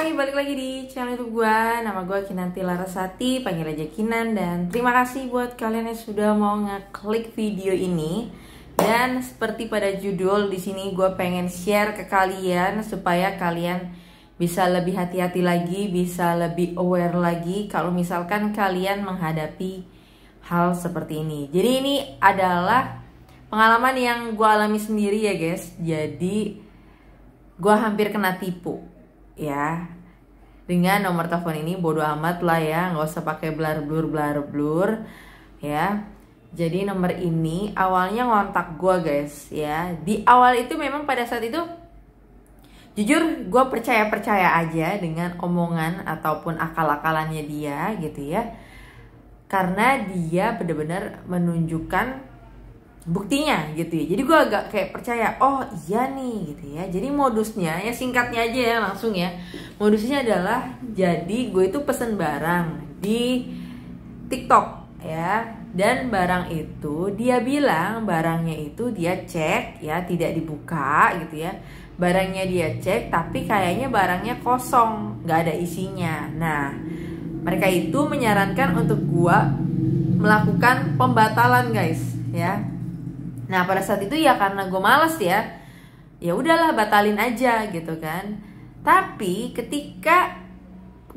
Hai, balik lagi di channel YouTube gue. Nama gue Kinanti Larasati, panggil aja Kinan. Dan terima kasih buat kalian yang sudah mau ngeklik video ini. Dan seperti pada judul, di sini gue pengen share ke kalian supaya kalian bisa lebih hati-hati lagi, bisa lebih aware lagi kalau misalkan kalian menghadapi hal seperti ini. Jadi ini adalah pengalaman yang gue alami sendiri ya guys. Jadi gue hampir kena tipu ya dengan nomor telepon ini. Bodo amat lah ya, nggak usah pakai blur ya. Jadi nomor ini awalnya ngontak gue guys ya. Di awal itu memang pada saat itu jujur gue percaya aja dengan omongan ataupun akal-akalannya dia gitu ya, karena dia benar-benar menunjukkan buktinya gitu ya. Jadi gue agak kayak percaya, oh iya nih gitu ya. Jadi modusnya ya, singkatnya aja ya, langsung ya. Modusnya adalah, jadi gue itu pesen barang di TikTok ya. Dan barang itu dia bilang barangnya itu dia cek ya, tidak dibuka gitu ya. Barangnya dia cek tapi kayaknya barangnya kosong, gak ada isinya. Nah, mereka itu menyarankan untuk gue melakukan pembatalan guys ya. Nah pada saat itu ya karena gue males ya udahlah batalin aja gitu kan. Tapi ketika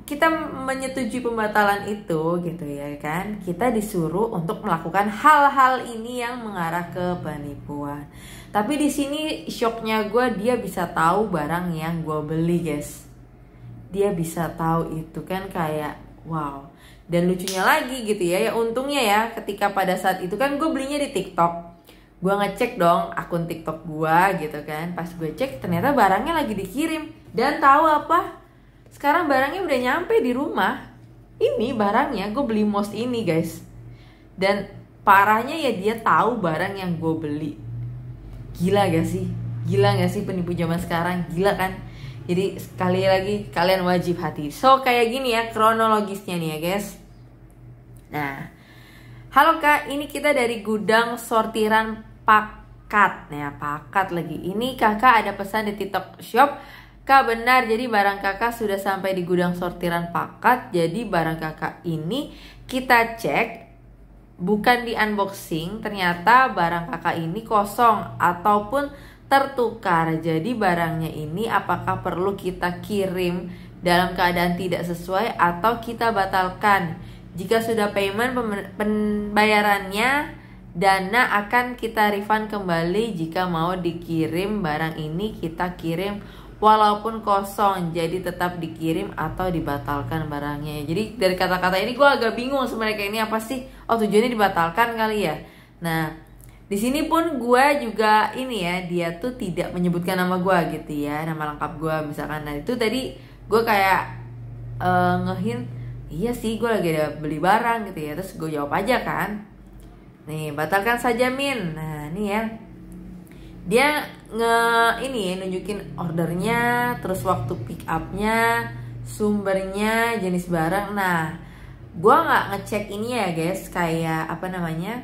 kita menyetujui pembatalan itu gitu ya kan, kita disuruh untuk melakukan hal-hal ini yang mengarah ke penipuan. Tapi di sini shocknya gue, dia bisa tahu barang yang gue beli guys. Dia bisa tahu itu kan, kayak wow. Dan lucunya lagi gitu ya untungnya ya, ketika pada saat itu kan gue belinya di TikTok. Gue ngecek dong akun TikTok gue gitu kan. Pas gue cek ternyata barangnya lagi dikirim. Dan tahu apa? Sekarang barangnya udah nyampe di rumah. Ini barangnya, gue beli mouse ini guys. Dan parahnya ya dia tahu barang yang gue beli. Gila gak sih? Gila gak sih penipu zaman sekarang? Gila kan? Jadi sekali lagi kalian wajib hati. So kayak gini ya kronologisnya nih ya guys. Nah, halo kak, ini kita dari gudang sortiran pakat. Nah, pakat lagi. Ini kakak ada pesan di TikTok Shop. Kak benar, jadi barang kakak sudah sampai di gudang sortiran pakat. Jadi barang kakak ini kita cek, bukan di unboxing. Ternyata barang kakak ini kosong ataupun tertukar. Jadi barangnya ini apakah perlu kita kirim dalam keadaan tidak sesuai atau kita batalkan? Jika sudah payment pembayarannya, dana akan kita refund kembali. Jika mau dikirim barang ini kita kirim walaupun kosong, jadi tetap dikirim atau dibatalkan barangnya. Jadi dari kata-kata ini gue agak bingung sebenarnya, ini apa sih? Oh tujuannya dibatalkan kali ya. Nah di sini pun gue juga ini ya, dia tuh tidak menyebutkan nama gue gitu ya, nama lengkap gue misalkan. Nah itu tadi gue kayak ngehint, iya sih gue lagi ada beli barang gitu ya. Terus gue jawab aja kan, nih batalkan saja Min. Nah ini ya, dia nunjukin ordernya, terus waktu pick upnya, sumbernya, jenis barang. Nah gue nggak ngecek ini ya guys, kayak apa namanya,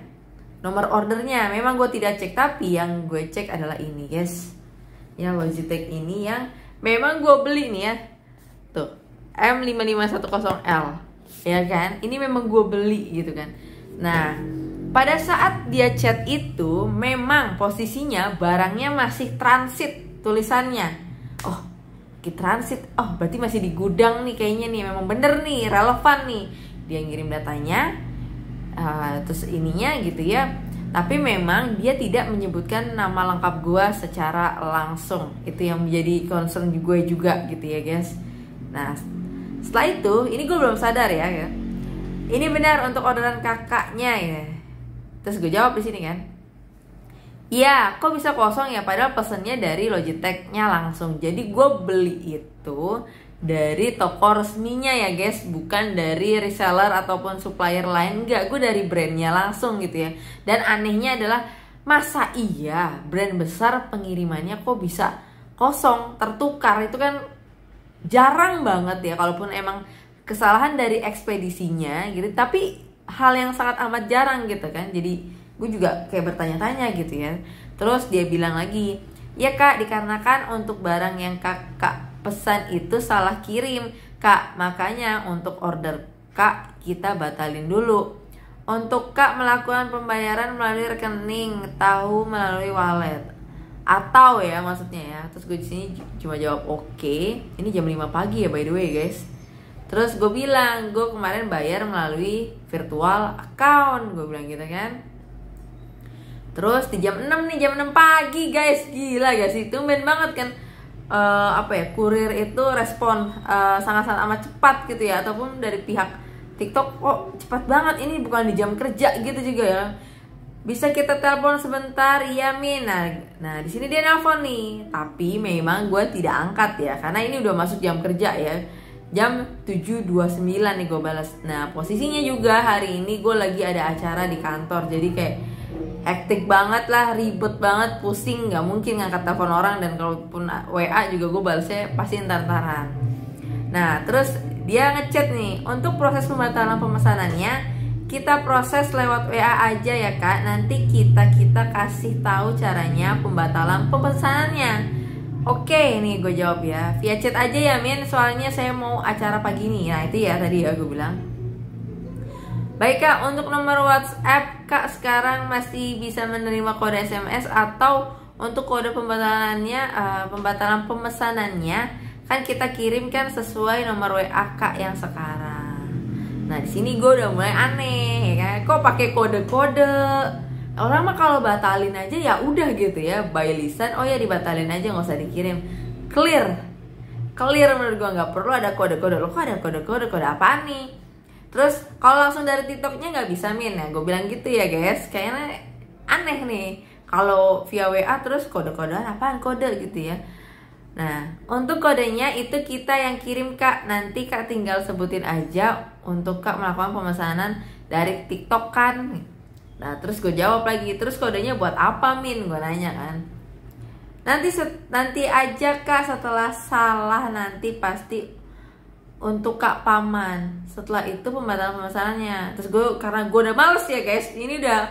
nomor ordernya. Memang gue tidak cek, tapi yang gue cek adalah ini guys ya, Logitech ini yang memang gue beli nih ya, tuh M5510L ya kan, ini memang gue beli gitu kan. Nah pada saat dia chat itu memang posisinya barangnya masih transit tulisannya. Oh transit, oh berarti masih di gudang nih kayaknya nih, memang bener nih, relevan nih. Dia ngirim datanya, terus ininya gitu ya. Tapi memang dia tidak menyebutkan nama lengkap gue secara langsung. Itu yang menjadi concern gue juga gitu ya guys. Nah setelah itu, ini gue belum sadar ya. Ini benar untuk orderan kakaknya ya. Terus gue jawab di sini kan, iya, kok bisa kosong ya? Padahal pesennya dari Logitech-nya langsung. Jadi gue beli itu dari toko resminya ya guys, bukan dari reseller ataupun supplier lain. Enggak, gue dari brandnya langsung gitu ya. Dan anehnya adalah, masa iya brand besar pengirimannya kok bisa kosong, tertukar? Itu kan jarang banget ya, kalaupun emang kesalahan dari ekspedisinya gitu. Tapi hal yang sangat amat jarang gitu kan. Jadi gue juga kayak bertanya-tanya gitu ya. Terus dia bilang lagi, ya kak, dikarenakan untuk barang yang kakak pesan itu salah kirim Kak, makanya untuk order Kak kita batalin dulu. Untuk Kak melakukan pembayaran melalui rekening, tahu melalui wallet atau ya maksudnya ya. Terus gue di sini cuma jawab oke. Ini jam 5 pagi ya by the way guys. Terus gue bilang gue kemarin bayar melalui virtual account, gue bilang gitu kan. Terus di jam 6 nih, jam 6 pagi guys, gila gak sih, tumben banget kan. Kurir itu respon sangat-sangat amat cepat gitu ya, ataupun dari pihak TikTok kok cepat banget, ini bukan di jam kerja gitu juga ya. Bisa kita telepon sebentar, iya Min. Nah di sini dia nelfon nih, tapi memang gue tidak angkat ya, karena ini udah masuk jam kerja ya. Jam 7.29 nih gue balas. Nah posisinya juga hari ini gue lagi ada acara di kantor, jadi kayak hektik banget lah, ribet banget, pusing, nggak mungkin ngangkat telepon orang, dan kalaupun WA juga gue balasnya pasti entar-entaran. Nah terus dia ngechat nih, untuk proses pembatalan pemesanannya kita proses lewat WA aja ya Kak, nanti kita kasih tahu caranya pembatalan pemesanannya. Oke nih gue jawab ya, via chat aja ya Min, soalnya saya mau acara pagi nih. Nah itu ya tadi ya gue bilang. Baik Kak, untuk nomor WhatsApp Kak sekarang masih bisa menerima kode SMS, atau untuk kode pembatalannya, pembatalan pemesanannya kan kita kirimkan sesuai nomor WA Kak yang sekarang. Nah di sini gue udah mulai aneh ya kan, kok pakai kode-kode. Orang mah kalau batalin aja ya udah gitu ya, by lisan, oh ya dibatalin aja, nggak usah dikirim. Clear menurut gue, nggak perlu ada kode-kode. Lo kok ada kode-kode apaan nih? Terus kalau langsung dari TikToknya nggak bisa Min ya, gue bilang gitu ya guys, kayaknya aneh nih kalau via WA terus kode-kodean, apaan kode gitu ya. Nah untuk kodenya itu kita yang kirim Kak, nanti Kak tinggal sebutin aja untuk Kak melakukan pemesanan dari TikTok kan. Nah terus gue jawab lagi, terus kodenya buat apa Min, gue nanya kan. Nanti aja Kak, setelah salah nanti pasti untuk Kak Paman. Setelah itu pembatalan pemesanannya. Terus gue, karena gue udah males ya guys, ini udah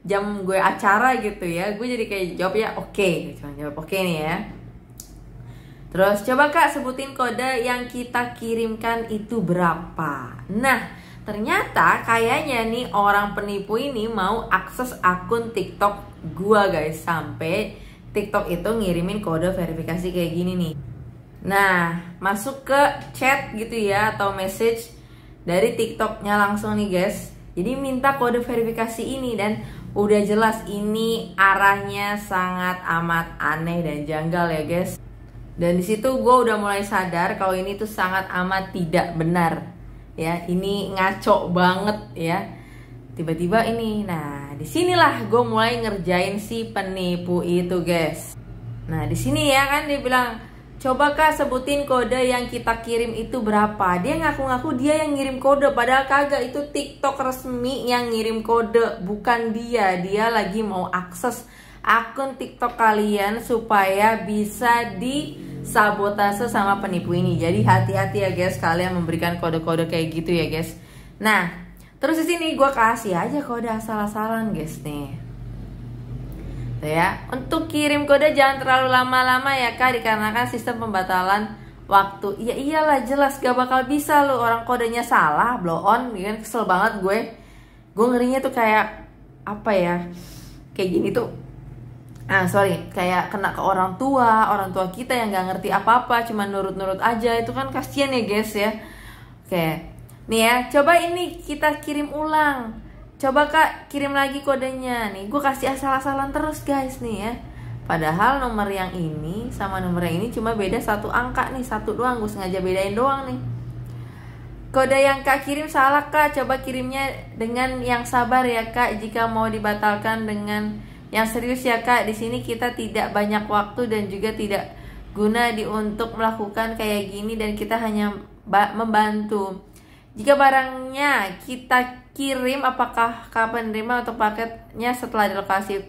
jam gue acara gitu ya, gue jadi kayak jawabnya oke. Cuma jawab oke nih ya. Terus coba Kak sebutin kode yang kita kirimkan itu berapa. Nah ternyata kayaknya nih orang penipu ini mau akses akun TikTok gua guys, sampai TikTok itu ngirimin kode verifikasi kayak gini nih. Nah masuk ke chat gitu ya, atau message dari TikToknya langsung nih guys. Jadi minta kode verifikasi ini, dan udah jelas ini arahnya sangat amat aneh dan janggal ya guys. Dan disitu gue udah mulai sadar kalau ini tuh sangat amat tidak benar ya, ini ngaco banget ya. Tiba-tiba ini, nah disinilah gue mulai ngerjain si penipu itu guys. Nah di sini ya kan dia bilang, coba Kak sebutin kode yang kita kirim itu berapa. Dia ngaku-ngaku dia yang ngirim kode, padahal kagak, itu TikTok resmi yang ngirim kode, bukan dia. Dia lagi mau akses akun TikTok kalian supaya bisa disabotase sama penipu ini. Jadi hati-hati ya guys kalian memberikan kode-kode kayak gitu ya guys. Nah terus di sini gue kasih aja kode asal-asalan guys nih. Tuh ya, untuk kirim kode jangan terlalu lama-lama ya Kak, dikarenakan sistem pembatalan waktu. Ya iyalah jelas gak bakal bisa lo, orang kodenya salah, blow on, kan kesel banget gue. Gue ngerinya tuh kayak apa ya, kayak gini tuh. Kayak kena ke orang tua kita yang gak ngerti apa-apa, cuma nurut-nurut aja. Itu kan kasian ya guys ya. Oke, nih ya, coba ini kita kirim ulang. Coba Kak kirim lagi kodenya. Nih gue kasih asal-asalan terus guys nih ya. Padahal nomor yang ini sama nomor yang ini cuma beda satu angka nih, satu doang. Gue sengaja bedain doang nih. Kode yang Kak kirim salah Kak, coba kirimnya dengan yang sabar ya Kak. Jika mau dibatalkan dengan yang serius ya Kak, di sini kita tidak banyak waktu dan juga tidak guna untuk melakukan kayak gini, dan kita hanya membantu. Jika barangnya kita kirim, apakah Kak penerima untuk paketnya setelah di lokasi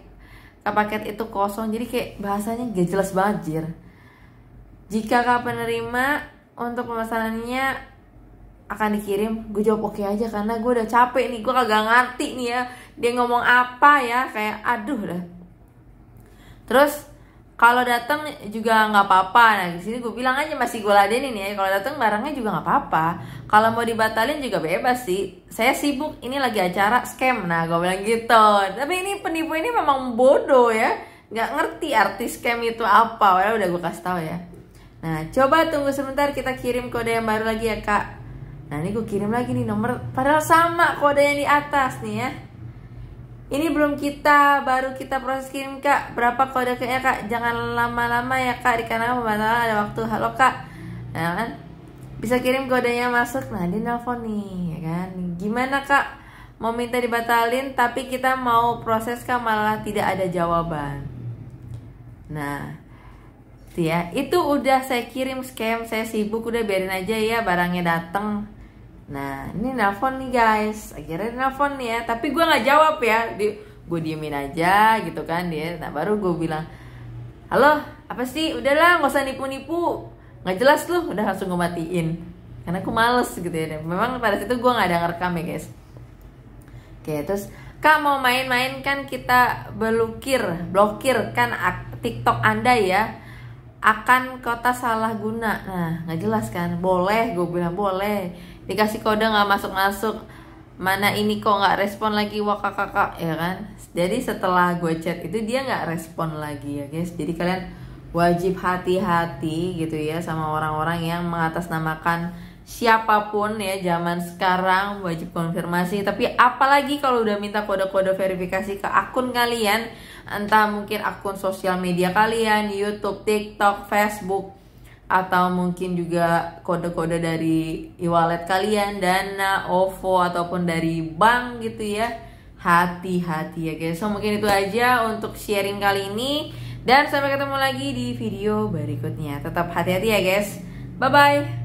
paket itu kosong? Jadi kayak bahasanya gak jelas banget jir. Jika Kak penerima untuk pemesanannya akan dikirim, gue jawab oke aja karena gue udah capek nih, gue kagak ngerti nih ya dia ngomong apa ya, kayak aduh dah. Terus kalau datang juga nggak apa-apa. Nah di sini gue bilang aja, masih gue ladenin ya, kalau datang barangnya juga nggak apa-apa. Kalau mau dibatalin juga bebas sih. Saya sibuk, ini lagi acara scam. Nah gue bilang gitu. Tapi ini penipu ini memang bodoh ya, nggak ngerti arti scam itu apa. Udah gue kasih tahu ya. Nah coba tunggu sebentar, kita kirim kode yang baru lagi ya kak. Nah ini gue kirim lagi nih nomor, padahal sama kode yang di atas nih ya. Ini belum baru kita proses kirim kak. Berapa kode kayaknya kak? Jangan lama-lama ya kak, dikarenakan pembatalan ada waktu. Halo kak, nah kan bisa kirim kodenya masuk. Nah dia nelfon nih ya kan, gimana kak, mau minta dibatalin tapi kita mau proses kak, malah tidak ada jawaban. Nah ya itu udah saya kirim scam, saya sibuk, udah biarin aja ya barangnya dateng. Nah ini nelfon nih guys, akhirnya nelfon nih ya, tapi gue nggak jawab ya, gue diemin aja gitu kan dia. Nah baru gue bilang, halo apa sih, udahlah nggak usah nipu-nipu, nggak jelas lu, udah langsung gue matiin karena aku males gitu ya. Memang pada situ gue nggak ada ngerekam ya guys. Oke terus, kak mau main-main kan kita blokir kan TikTok anda ya, akan kota salah guna. Nah nggak jelas kan, boleh, gue bilang boleh, dikasih kode nggak masuk, mana ini kok nggak respon lagi, wah kakak ya kan. Jadi setelah gue chat itu dia nggak respon lagi ya guys. Jadi kalian wajib hati-hati gitu ya sama orang-orang yang mengatasnamakan siapapun ya, zaman sekarang wajib konfirmasi. Tapi apalagi kalau udah minta kode-kode verifikasi ke akun kalian, entah mungkin akun sosial media kalian, YouTube, TikTok, Facebook, atau mungkin juga kode-kode dari e-wallet kalian, Dana, OVO, ataupun dari bank gitu ya. Hati-hati ya guys. So mungkin itu aja untuk sharing kali ini, dan sampai ketemu lagi di video berikutnya. Tetap hati-hati ya guys. Bye bye.